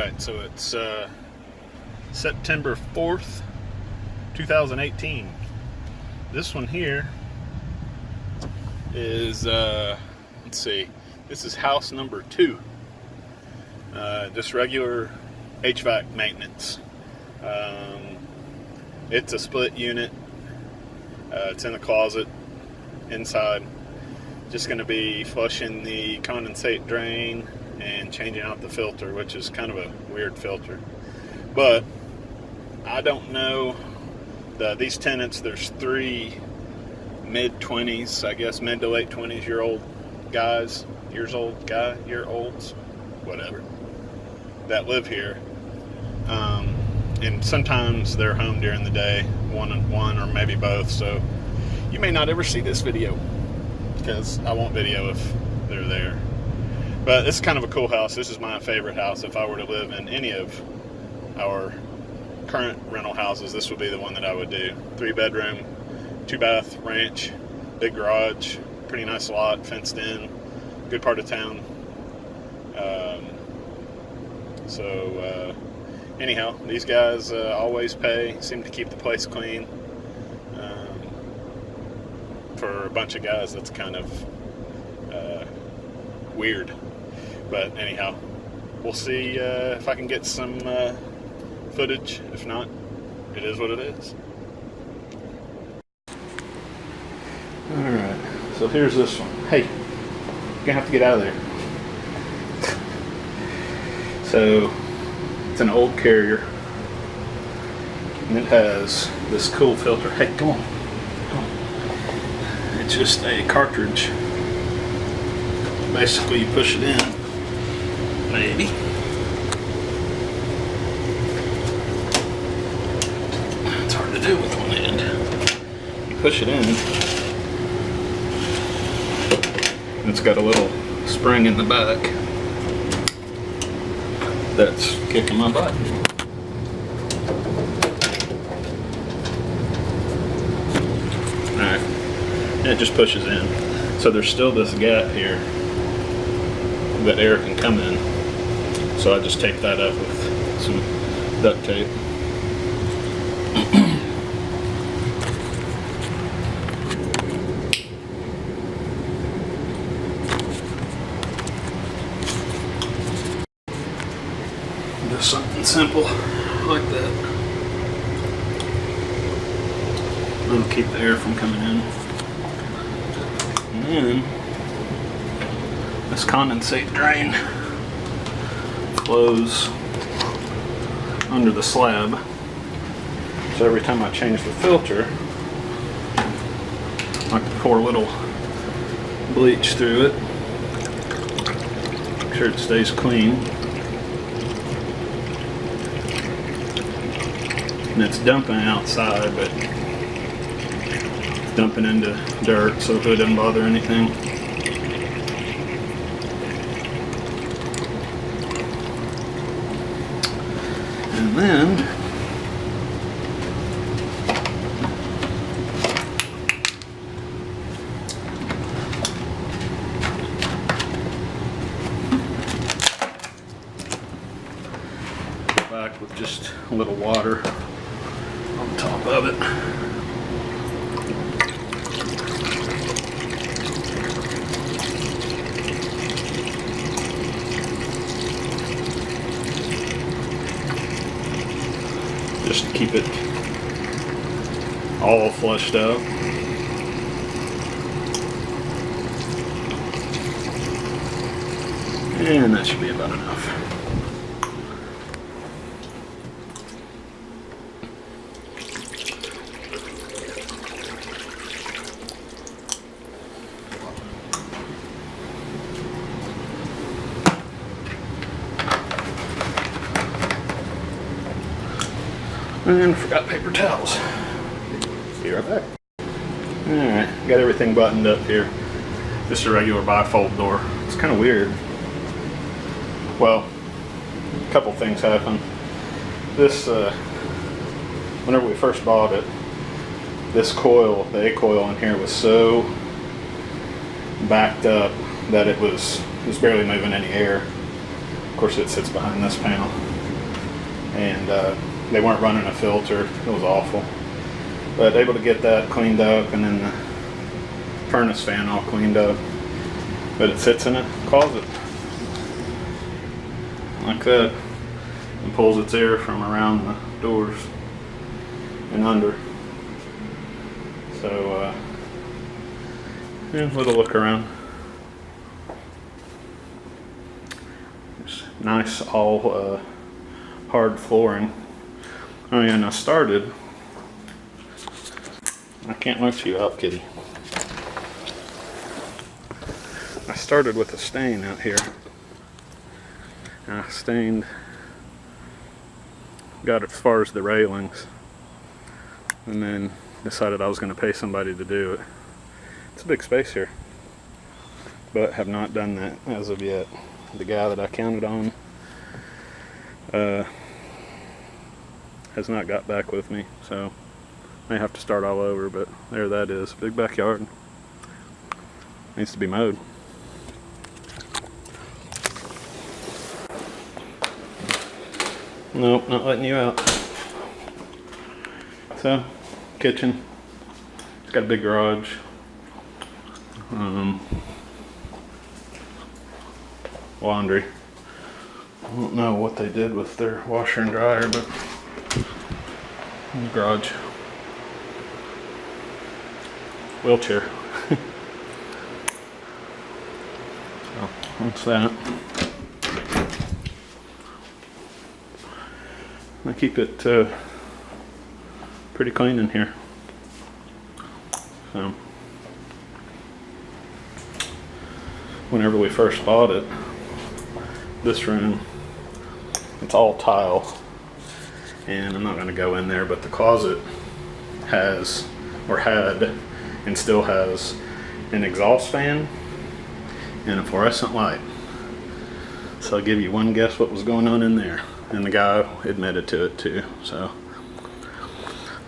Alright, so it's September 4th, 2018. This one here is, let's see, this is house number 2. Just regular HVAC maintenance. It's a split unit. It's in the closet inside. Just going to be flushing the condensate drain and changing out the filter, which is kind of a weird filter. But I don't know, these tenants, there's 3 mid-20s, I guess mid to late 20s year olds, whatever, that live here. And sometimes they're home during the day, one or maybe both, so you may not ever see this video because I won't video if they're there. But this is kind of a cool house. This is my favorite house. If I were to live in any of our current rental houses, this would be the one that I would do. 3-bedroom, 2-bath ranch, big garage, pretty nice lot, fenced in, good part of town. Anyhow, these guys always pay, seem to keep the place clean. For a bunch of guys, that's kind of weird. But anyhow, we'll see if I can get some footage. If not, it is what it is. Alright, so here's this one. Hey, you're gonna have to get out of there. So, it's an old Carrier, and it has this cool filter. Hey, come on. It's just a cartridge. Basically, you push it in. Maybe. It's hard to do with one hand. You push it in, and it's got a little spring in the back that's kicking my butt. Alright, and it just pushes in. So there's still this gap here that air can come in. So I just tape that up with some duct tape. Just something simple like that. That'll keep the air from coming in. And then this condensate drain flows under the slab. So every time I change the filter, I can pour a little bleach through it. Make sure it stays clean. And it's dumping outside, but dumping into dirt, so it really doesn't bother anything. And then back with just a little water on top of it. Just to keep it all flushed out. And that should be about enough. And forgot paper towels. Be right back. Alright, got everything buttoned up here. Just a regular bifold door. It's kind of weird. Well, a couple things happened. This, whenever we first bought it, this coil, the A coil in here was so backed up that it was barely moving any air. Of course, it sits behind this panel. and they weren't running a filter. It was awful. But able to get that cleaned up, and then the furnace fan all cleaned up. But it sits in a closet like that and pulls its air from around the doors and under. So yeah, a little look around. It's nice, all hard flooring. Oh yeah, and I started. I can't let you out, kitty. I started with a stain out here. And I stained, got as far as the railings, and then decided I was going to pay somebody to do it. It's a big space here, but have not done that as of yet. The guy that I counted on has not got back with me, so may have to start all over. But there that is, big backyard, needs to be mowed. Nope, not letting you out. So, kitchen. It's got a big garage. Laundry. I don't know what they did with their washer and dryer, but in the garage. Wheelchair. So, that's that. I keep it pretty clean in here. So, whenever we first bought it, this room, it's all tile, and I'm not going to go in there, but the closet has, or had, and still has, an exhaust fan and a fluorescent light. So I'll give you one guess what was going on in there. And the guy admitted to it too. So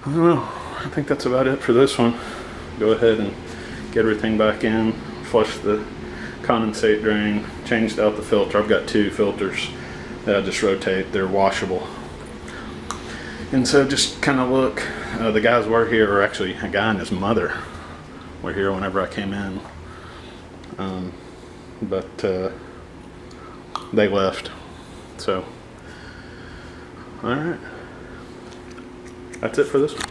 I don't know. I think that's about it for this one. Go ahead and get everything back in, flush the condensate drain, changed out the filter. I've got 2 filters that I just rotate. They're washable. And so just kind of look. The guys were here, or actually a guy and his mother were here whenever I came in. But they left. So alright, that's it for this one.